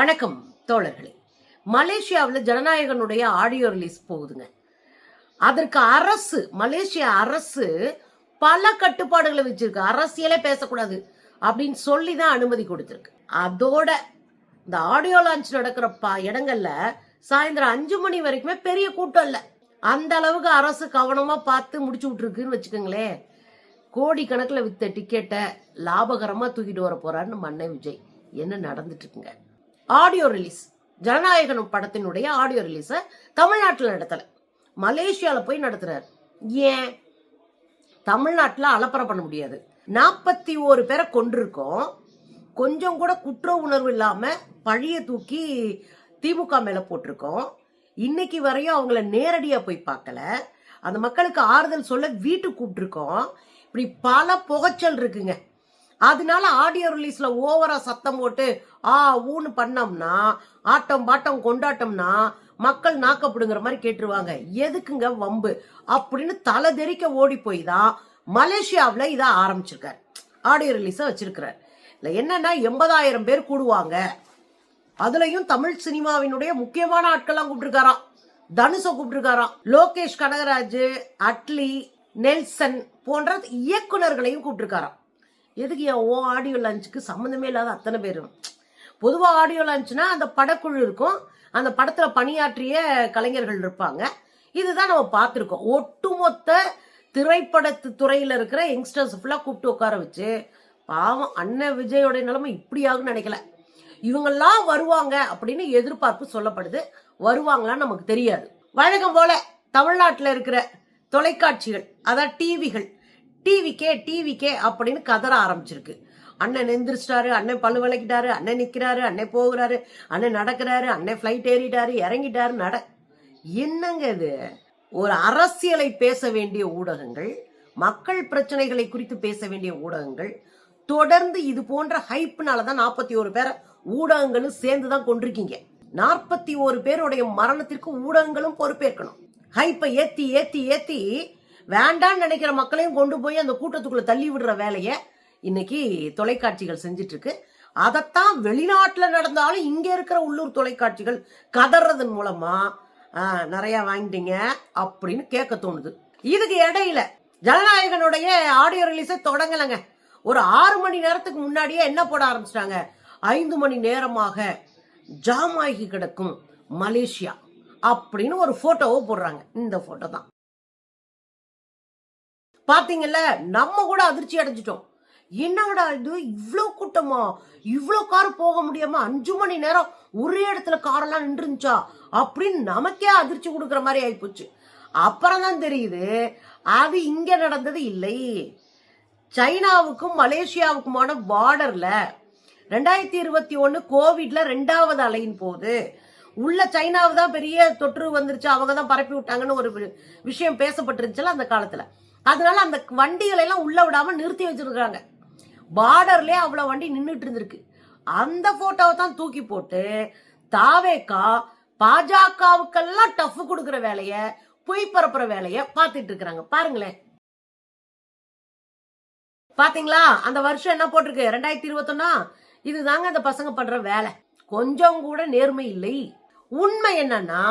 வணக்கம் தோழர்களே. மலேசியாவில் ஜனநாயகனுடைய ஆடியோ ரிலீஸ் போகுதுங்க. அதற்கு மலேசிய அரசு பல கட்டுப்பாடுகளை வச்சிருக்கு. அரசியலே பேசக்கூடாது அப்படின்னு சொல்லி தான் அனுமதி கொடுத்திருக்கு. அதோட இந்த ஆடியோ லான்ச் நடக்கிற இடங்கள்ல சாயந்தரம் 5 மணி வரைக்குமே பெரிய கூட்டம் இல்ல. அந்த அளவுக்கு அரசு கவனமா பார்த்து முடிச்சு விட்டுருக்குன்னு வச்சுக்கோங்களேன். கோடி கணக்கில் வித்த டிக்கெட்டை லாபகரமா தூக்கிட்டு வர போறாருன்னு மன்னன் விஜய். என்ன நடந்துட்டு இருக்குங்க? ஆடியோ ரிலீஸ், ஜனநாயகனும் படத்தினுடைய ஆடியோ ரிலீஸ தமிழ்நாட்டில் நடத்தல, மலேசியால போய் நடத்துறாரு. ஏன்? தமிழ்நாட்டில் அலப்பறை பண்ண முடியாது. 41 பேரை கொண்டிருக்கோம். கொஞ்சம் கூட குற்ற உணர்வு இல்லாம பழிய தூக்கி திமுக மேல போட்டிருக்கோம். இன்னைக்கு வரையும் அவங்கள நேரடியா போய் பார்க்கல. அந்த மக்களுக்கு ஆறுதல் சொல்ல வீட்டுக்கு கூப்பிட்டுருக்கோம். இப்படி பல புகைச்சல் இருக்குங்க. அதனால ஆடியோ ரிலீஸ்ல ஓவரா சத்தம் போட்டு ஊன்னு பண்ணோம்னா, ஆட்டம் பாட்டம் கொண்டாட்டம்னா மக்கள் நாக்கப்படுங்கிற மாதிரி கேட்டுருவாங்க. எதுக்குங்க வம்பு அப்படின்னு தலை தெறிக்க ஓடி போய் தான் மலேசியாவில் இதை ஆரம்பிச்சிருக்காரு, ஆடியோ ரிலீஸ வச்சிருக்கிறார். இல்ல என்னன்னா 80,000 பேர் கூடுவாங்க. அதுலயும் தமிழ் சினிமாவினுடைய முக்கியமான ஆட்கள்லாம் கூப்பிட்டுருக்காராம். தனுஷ கூப்பிட்டுருக்காராம், லோகேஷ் கனகராஜ், அட்லி, நெல்சன் போன்ற இயக்குநர்களையும் கூப்பிட்டுருக்காராம். எதுக்கு ஆடியோ லான்ச்சுக்கு சம்மந்தமே இல்லாத அத்தனை பேரும்? பொதுவாக ஆடியோ லான்ச்னா அந்த படக்குழு இருக்கும், அந்த படத்துல பணியாற்றிய கலைஞர்கள் இருப்பாங்க. இதுதான் நம்ம பார்த்துருக்கோம். ஒட்டுமொத்த திரைப்படத்து துறையில இருக்கிற யங்ஸ்டர்ஸ் ஃபுல்லா கூப்பிட்டு உட்கார வச்சு, பாவம் அண்ணன் விஜயோட நிலைமை இப்படி ஆகுன்னு நினைக்கல. இவங்கெல்லாம் வருவாங்க அப்படின்னு எதிர்பார்ப்பு சொல்லப்படுது. வருவாங்களான்னு நமக்கு தெரியாது. வழக்கம் போல தமிழ்நாட்டில் இருக்கிற தொலைக்காட்சிகள், அதாவது டிவிக்கே அப்படின்னு கதற ஆரம்பிச்சிருக்கு. அண்ணன் எந்திரிச்சிட்டாரு, அண்ணன் பல்லு விளக்கிட்டாரு, அண்ணன் நிக்கிறாரு, அண்ணன் போகிறாரு, அண்ணன் நடக்கிறாரு, அண்ணன் பிளைட் ஏறிட்டாரு, இறங்கிட்டாரு. என்னங்க இது? ஒரு அரசியலை பேச வேண்டிய ஊடகங்கள், மக்கள் பிரச்சனைகளை குறித்து பேச வேண்டிய ஊடகங்கள் தொடர்ந்து இது போன்ற ஹைப்னாலதான் 41 பேரை ஊடகங்களும் சேர்ந்துதான் கொண்டிருக்கீங்க. 41 பேருடைய மரணத்திற்கு ஊடகங்களும் பொறுப்பேற்கணும். ஹைப்பை ஏத்தி ஏத்தி ஏத்தி வேண்டான்னு நினைக்கிற மக்களையும் கொண்டு போய் அந்த கூட்டத்துக்குள்ள தள்ளி விடுற வேலையை இன்னைக்கு தொலைக்காட்சிகள் செஞ்சிட்டு இருக்கு. அதைத்தான் வெளிநாட்டுல நடந்தாலும் இங்க இருக்கிற உள்ளூர் தொலைக்காட்சிகள் கதறதன் மூலமா நிறைய வாங்கிட்டீங்க அப்படின்னு கேட்க தோணுது. இதுக்கு இடையில ஜனநாயகனுடைய ஆடியோ ரிலீஸை தொடங்கலங்க. ஒரு 6 மணி நேரத்துக்கு முன்னாடியே என்ன போட ஆரம்பிச்சிட்டாங்க? 5 மணி நேரமாக ஜாமாகி கிடக்கும் மலேசியா அப்படின்னு ஒரு போட்டோவை போடுறாங்க. இந்த போட்டோ தான் பாத்தீங்கல்ல, நம்ம கூட அதிர்ச்சி அடைஞ்சிட்டோம். என்னடா இது, இவ்வளவு கூட்டமா, இவ்வளவு கார் போக முடியாம 5 மணி நேரம் ஒரே இடத்துல காரெல்லாம் நின்று இருந்துச்சா அப்படின்னு நமக்கே அதிர்ச்சி கொடுக்குற மாதிரி ஆயிப்போச்சு. அப்புறம் தான் தெரியுது அது இங்க நடந்தது இல்லை. சைனாவுக்கும் மலேசியாவுக்குமான பார்டர்ல 2021 கோவிட்ல 2வது அலையின் போது உள்ள சைனாவு தான் பெரிய தொற்று வந்துருச்சு, அவங்க தான் பரப்பி விட்டாங்கன்னு ஒரு விஷயம் பேசப்பட்டிருந்துச்சுல அந்த காலத்துல. அதனால அந்த வண்டிகளை எல்லாம் உள்ள விடாம நிறுத்தி வச்சிருக்காங்க. பார்டர்லயே அவ்வளவு வண்டி நின்றுட்டு இருந்திருக்கு. அந்த போட்டோவை தான் தூக்கி போட்டு தாவேகா பாஜகவுக்கெல்லாம் டஃப் கொடுக்கிற வேலைய, பொய் பரப்புற வேலைய பார்த்துட்டு இருக்கிறாங்க. பாருங்களேன், பாத்தீங்களா? அந்த வருஷம் என்ன போட்டிருக்கு? 2021. இதுதாங்க அந்த பசங்க பண்ற வேலை. கொஞ்சம் கூட நேர்மை இல்லை. உண்மை என்னன்னா,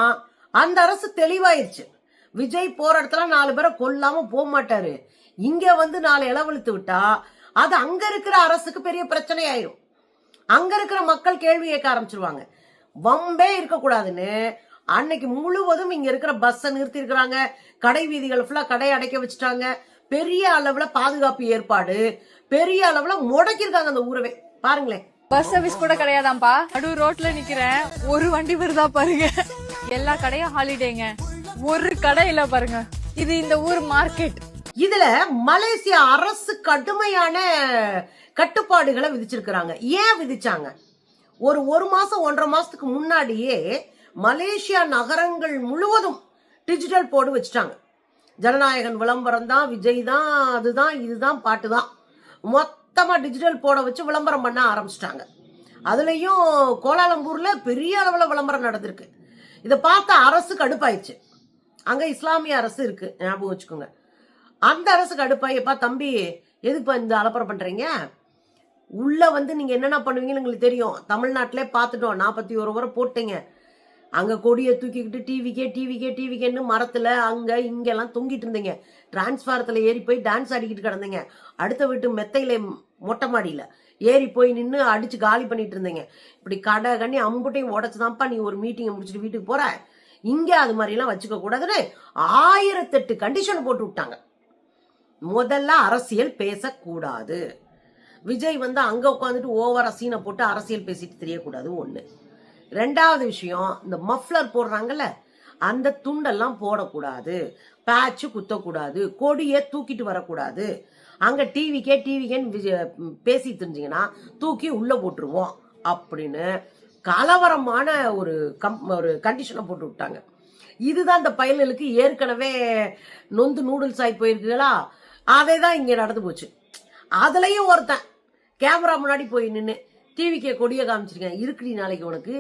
அந்த அரசு தெளிவாயிருச்சு. விஜய் போற இடத்துல 4 பேரை கொல்லாம போக மாட்டாரு. இங்க வந்து 4 இளவெழுத்து விட்டா அது அங்க இருக்கிற அரசுக்கு பெரிய பிரச்சனை ஆயிரும். அங்க இருக்கிற மக்கள் கேள்வி கேட்க ஆரம்பிச்சிருவாங்க. வம்பே இருக்கக்கூடாதுன்னு அன்னைக்கு முழுவதும் இங்க இருக்கிற பஸ்ஸை நிறுத்தி இருக்கிறாங்க. கடை வீதிகள் ஃபுல்லா கடையை அடைக்க வச்சுட்டாங்க. பெரிய அளவுல பாதுகாப்பு ஏற்பாடு, பெரிய அளவுல முடக்கிருக்காங்க அந்த ஊரவே. பாருங்களேன், பஸ் சர்வீஸ் கூட கிடையாதாம்பா. நடு ரோட்ல நிக்கிறேன், ஒரு வண்டி வருதா பாருங்க. எல்லா கடையும் ஹாலிடேங்க, ஒரு கடை இல்ல பாருங்க. இது இந்த ஊர் மார்க்கெட். இதுல மலேசியா அரசு கடுமையான கட்டுப்பாடுகளை விதிச்சிருக்கிறாங்க. ஏன் விதிச்சாங்க? ஒரு மாசம் 1.5 மாசத்துக்கு முன்னாடியே மலேசியா நகரங்கள் முழுவதும் டிஜிட்டல் போர்டு வச்சுட்டாங்க. ஜனநாயகன் விளம்பரம் தான், விஜய் தான், அதுதான், இதுதான், பாட்டு தான், மொத்தமா டிஜிட்டல் போர்டை வச்சு விளம்பரம் பண்ண ஆரம்பிச்சிட்டாங்க. அதுலயும் கோலாலம்பூர்ல பெரிய அளவுல விளம்பரம் நடந்திருக்கு. இதை பார்த்த அரசு கடுப்பாயிடுச்சு. அங்க இஸ்லாமிய அரசு இருக்கு, ஞாபகம் வச்சுக்கோங்க. அந்த அரசு கடுப்பாயப்பா, தம்பி எதுப்பா இந்த அலப்பறம் பண்றீங்க? உள்ள வந்து நீங்க என்னென்ன பண்ணுவீங்கன்னு எங்களுக்கு தெரியும். தமிழ்நாட்டிலே பார்த்துட்டோம். 41 வரை போட்டீங்க. அங்க கொடியை தூக்கிக்கிட்டு டிவிக்கேன்னு மரத்துல அங்க இங்கெல்லாம் தொங்கிட்டு இருந்தீங்க. டிரான்ஸ்பாரத்துல ஏறி போய் டான்ஸ் ஆடிக்கிட்டு கிடந்தீங்க. அடுத்த வீட்டு மெத்தையில மொட்டை மாடியில ஏறி போய் நின்று அடிச்சு காலி பண்ணிட்டு இருந்தீங்க. இப்படி கடை கண்ணி அம்புட்டையும் உடச்சுதான்ப்பா நீ ஒரு மீட்டிங்கை முடிச்சுட்டு வீட்டுக்கு போற. இங்க அது மாதிரி எல்லாம் வச்சுக்க கூடாதுன்னு 1008 கண்டிஷன் போட்டு விட்டாங்க. முதல்ல அரசியல் பேசக்கூடாது. விஜய் வந்து அங்க உட்காந்துட்டு ஓவரா சீனை போட்டு அரசியல் பேசிட்டு தெரியக்கூடாது ஒண்ணு. ரெண்டாவது விஷயம், இந்த மஃப்ளர் போடுறாங்கல்ல அந்த துண்டெல்லாம் போடக்கூடாது, பேட்ச் குத்தக்கூடாது, கொடியை தூக்கிட்டு வரக்கூடாது. அங்க டிவிக்கேன்னு பேசிட்டு இருந்தீங்கன்னா தூக்கி உள்ள போட்டுருவோம் அப்படின்னு கலவரமான ஒரு கண்டிஷனை போட்டு விட்டாங்க. இதுதான் இந்த பயல்களுக்கு ஏற்கனவே நொந்து நூடுல்ஸ் ஆகி போயிருக்குங்களா, அதே தான் இங்க நடந்து போச்சு. அதுலயும் ஒருத்தன் கேமரா முன்னாடி போய் நின்று டிவிக்கே கொடியை காமிச்சிருக்கேன். இருக்குடி நாளைக்கு உனக்கு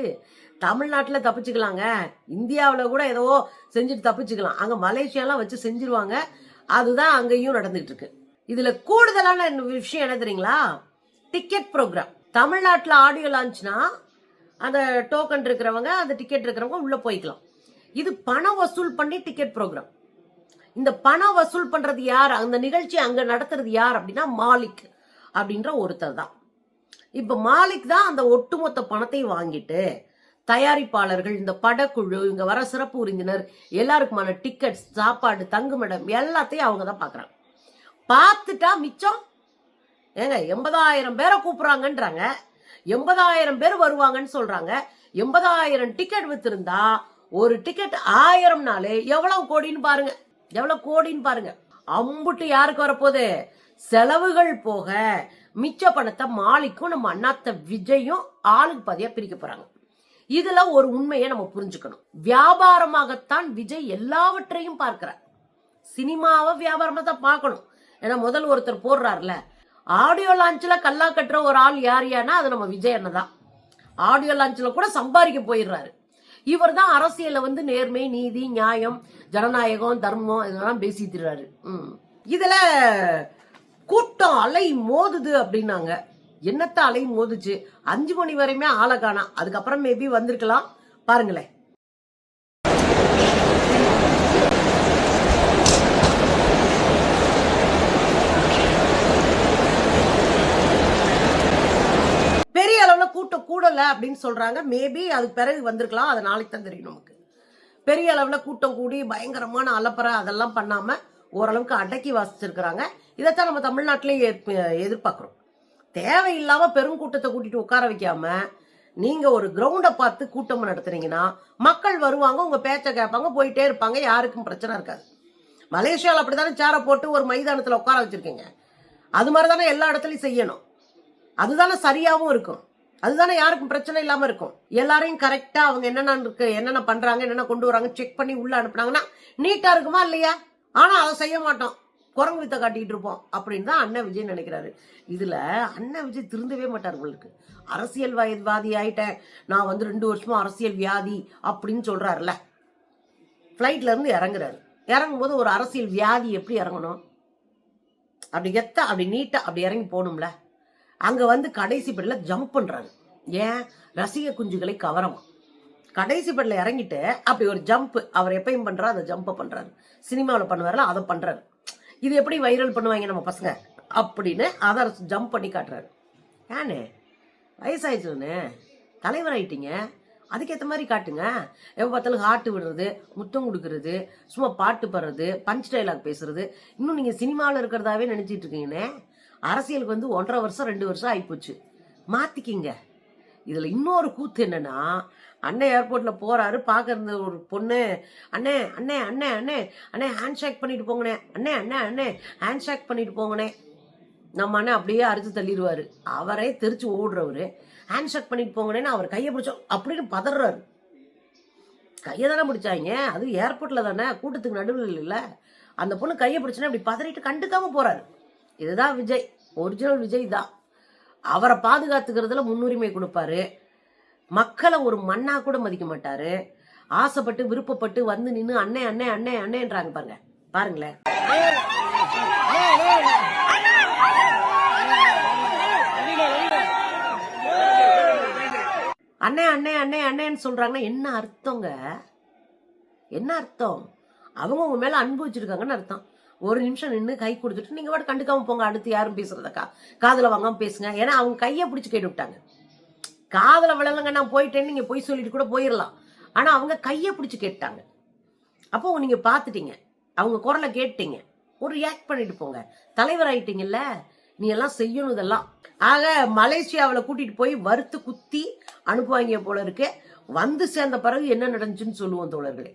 தமிழ்நாட்டில் தப்பிச்சுக்கலாங்க, இந்தியாவில் கூட ஏதோ செஞ்சுட்டு தப்பிச்சுக்கலாம், அங்கே மலேசியாலாம் வச்சு செஞ்சிருவாங்க. அதுதான் அங்கேயும் நடந்துட்டு இருக்கு. இதுல கூடுதலான விஷயம் என்ன தெரியுங்களா, டிக்கெட் ப்ரோக்ராம். தமிழ்நாட்டில் ஆடியோ லான்ச்னா அந்த டோக்கன் இருக்கிறவங்க அந்த டிக்கெட் இருக்கிறவங்க உள்ள போய்க்கலாம். இது பணம் வசூல் பண்ணி டிக்கெட் ப்ரோக்ராம். இந்த பணம் வசூல் பண்றது யார், அந்த நிகழ்ச்சி அங்க நடத்துறது யார் அப்படின்னா மாலிக் அப்படின்ற ஒருத்தர் தான். இப்ப மாலிக் தான் அந்த ஒட்டுமொத்த பணத்தை வாங்கிட்டு தயாரிப்பாளர்கள், இந்த படக்குழு, இங்க வர சிறப்பு விருந்தினர் எல்லாருக்குமான டிக்கெட்ஸ், சாப்பாடு, தங்குமிடம் எல்லாத்தையும் அவங்க தான் பாக்குறாங்க. பார்த்துட்டா மிச்சம் ஏங்க 80,000 பேரை கூப்பிடுறாங்கன்றாங்க, 80,000 பேர் வருவாங்கன்னு சொல்றாங்க. 80,000 டிக்கெட் வித்திருந்தா ஒரு டிக்கெட் 1000 எவ்வளவு கோடின்னு பாருங்க, எவ்வளவு கோடின்னு பாருங்க. அம்புட்டு யாருக்கு வரப்போகுது, செலவுகள் போக மிச்ச பணத்தை மாலிக்கும் நம்ம அண்ணாத்த விஜயும் ஆளுக்கு பாதியா பிரிக்க போறாங்க. இதுல ஒரு உண்மையை நம்ம புரிஞ்சுக்கணும். வியாபாரமாகத்தான் விஜய் எல்லாவற்றையும் பார்க்கிறார். சினிமாவை வியாபாரமா தான் பார்க்கணும். ஏன்னா முதல் ஒருத்தர் போடுறாருல, ஆடியோ லான்ச்ல கல்லா கட்டுற ஒரு ஆள் யாரியானா அது நம்ம விஜய் அண்ணன் தான். ஆடியோ லான்ச்ல கூட சம்பாதிக்க போயிடுறாரு. இவர் தான் அரசியல்ல வந்து நேர்மை, நீதி, நியாயம், ஜனநாயகம், தர்மம் இதெல்லாம் பேசிட்டுறாரு. இதுல கூட்டம் அலை மோதுது அப்படின்னாங்க. என்னத்த அலை மோதுச்சு, 5 மணி வரையுமே ஆளை காணா. அதுக்கப்புறம் மேபி வந்திருக்கலாம், பாருங்களேன். பெரிய அளவுல கூட்டம் கூடல அப்படின்னு சொல்றாங்க. மேபி அது பிறகு வந்திருக்கலாம், அது நாளைக்கு தான் தெரியும் நமக்கு. பெரிய அளவுல கூட்டம் கூடி பயங்கரமான அலப்பறை அதெல்லாம் பண்ணாம ஓரளவுக்கு அடக்கி வாசிச்சிருக்கிறாங்க. இதைத்தான் நம்ம தமிழ்நாட்டிலேயே எதிர்பார்க்கிறோம். தேவையில்லாம பெருங்கூட்டத்தை கூட்டிட்டு உட்கார வைக்காம நீங்க ஒரு கிரவுண்டை பார்த்து கூட்டம் நடத்துறீங்கன்னா மக்கள் வருவாங்க, உங்க பேச்சை கேட்பாங்க, போயிட்டே இருப்பாங்க, யாருக்கும் பிரச்சனை இருக்காது. மலேசியாவில் அப்படித்தானே சேரை போட்டு ஒரு மைதானத்துல உட்கார வச்சிருக்கீங்க. அது மாதிரிதானே எல்லா இடத்துலயும் செய்யணும். அதுதானே சரியாவும் இருக்கும், அதுதானே யாருக்கும் பிரச்சனை இல்லாம இருக்கும். எல்லாரையும் கரெக்டா அவங்க என்னென்ன பண்றாங்க, என்னென்ன கொண்டு வராங்க செக் பண்ணி உள்ள அனுப்புனாங்கன்னா நீட்டா இருக்குமா இல்லையா? ஆனா அதை செய்ய மாட்டோம், குரங்கு வித்த காட்டிட்டு இருப்போம் அப்படின்னு தான் அண்ணன் விஜய் நினைக்கிறாரு. இதுல அண்ணன் விஜய் திருந்தவே மாட்டார். உங்களுக்கு அரசியல்வாதி ஆயிட்டேன், நான் வந்து 2 வருஷமா அரசியல் வியாதி அப்படின்னு சொல்றாருல. பிளைட்ல இருந்து இறங்குறாரு. இறங்கும் போது ஒரு அரசியல் வியாதி எப்படி இறங்கணும், அப்படி அப்படி நீட்டா அப்படி இறங்கி போகணும்ல. அங்க வந்து கடைசி படியில ஜம்ப் பண்றாரு. ஏன், ரசிக குஞ்சுகளை கவரமா. கடைசி படியில இறங்கிட்டு அப்படி ஒரு ஜம்ப், அவர் எப்பயும் பண்றாரு அந்த ஜம்ப் பண்றாரு. சினிமாவில் பண்ணுவார்ல அதை பண்றாரு. இது எப்படி வைரல் பண்ணுவாங்க நம்ம பசங்க அப்படின்னு அதை ஜம்ப் பண்ணி காட்டுறாரு. ஏன்னு வயசாயிடுச்சுன்னு தலைவர் ஆயிட்டீங்க, அதுக்கேற்ற மாதிரி காட்டுங்க. எப்போ பார்த்தாலும் ஹார்ட் விடுறது, முத்தம் கொடுக்கறது, சும்மா பாட்டு பாடுறது, பஞ்ச் டைலாக் பேசுறது, இன்னும் நீங்க சினிமாவில் இருக்கிறதாவே நினைச்சிட்டு இருக்கீங்கன்னு. அரசியலுக்கு வந்து 1.5 வருஷம் 2 வருஷம் ஆயிப்போச்சு, மாத்திக்கிங்க. இதுல இன்னொரு கூத்து என்னன்னா, அண்ணன் ஏர்போர்ட்ல போறாரு, பார்க்க இருந்த ஒரு பொண்ணு, அண்ணே அண்ணே அண்ணே அண்ணே அண்ணே ஹேண்ட் ஷேக் பண்ணிட்டு போங்கண்ணே, அண்ணே அண்ணே அண்ணே ஹேண்ட் ஷேக் பண்ணிட்டு போங்கண்ணே. நம்ம அண்ணன் அப்படியே அறுத்து தள்ளிடுவாரு. அவரே தெரிச்சு ஓடுறவரு ஹேண்ட் ஷேக் பண்ணிட்டு போங்கண்ணேன்னு அவர் கையை பிடிச்சோம் அப்படின்னு பதறாரு. கையை தானே பிடிச்சாங்க, அது ஏர்போர்ட்ல தானே, கூட்டத்துக்கு நடுவில் இல்ல. அந்த பொண்ணு கையை பிடிச்சுன்னா அப்படி பதறிட்டு கண்டுக்காம போறாரு. இதுதான் விஜய், ஒரிஜினல் விஜய் தான். அவரை பாதுகாத்துக்கிறதுல முன்னுரிமை கொடுப்பாரு. மக்களை ஒரு மண்ணா கூட மதிக்க மாட்டாரு. ஆசைப்பட்டு விருப்பப்பட்டு வந்து நின்று அண்ணே அண்ணே அண்ணே அண்ணேன்றாங்க பாருங்க, பாருங்களேன். அண்ணே அண்ணே அண்ணே அண்ணேன்னு சொல்றாங்கன்னா என்ன அர்த்தங்க? என்ன அர்த்தம்? அவங்க உங்க மேல அன்பு வச்சிருக்காங்கன்னு அர்த்தம். ஒரு நிமிஷம் நின்று கை கொடுத்துட்டு நீங்க பாட்டு கண்டுக்காம போங்க, அடுத்து யாரும் பேசுறதக்கா காதுல வாங்காம பேசுங்க. ஏன்னா அவங்க கையை பிடிச்சு கேட்டு விட்டாங்க. காதுல விழலங்க நான் போயிட்டேன்னு நீங்க போய் சொல்லிட்டு கூட போயிடலாம். ஆனா அவங்க கையை பிடிச்சு கேட்டாங்க. அப்போ நீங்க பாத்துட்டீங்க, அவங்க குரலை கேட்டீங்க, ஒரு ரியாக்ட் பண்ணிட்டு போங்க. தலைவர் ஆயிட்டீங்கல்ல, நீ எல்லாம் செய்யணும் இதெல்லாம். ஆக மலேசியாவில் கூட்டிட்டு போய் வறுத்து குத்தி அனுப்புவாங்க போல இருக்கு. வந்து சேர்ந்த பிறகு என்ன நடந்துச்சுன்னு சொல்லுவோம் தோழர்களே.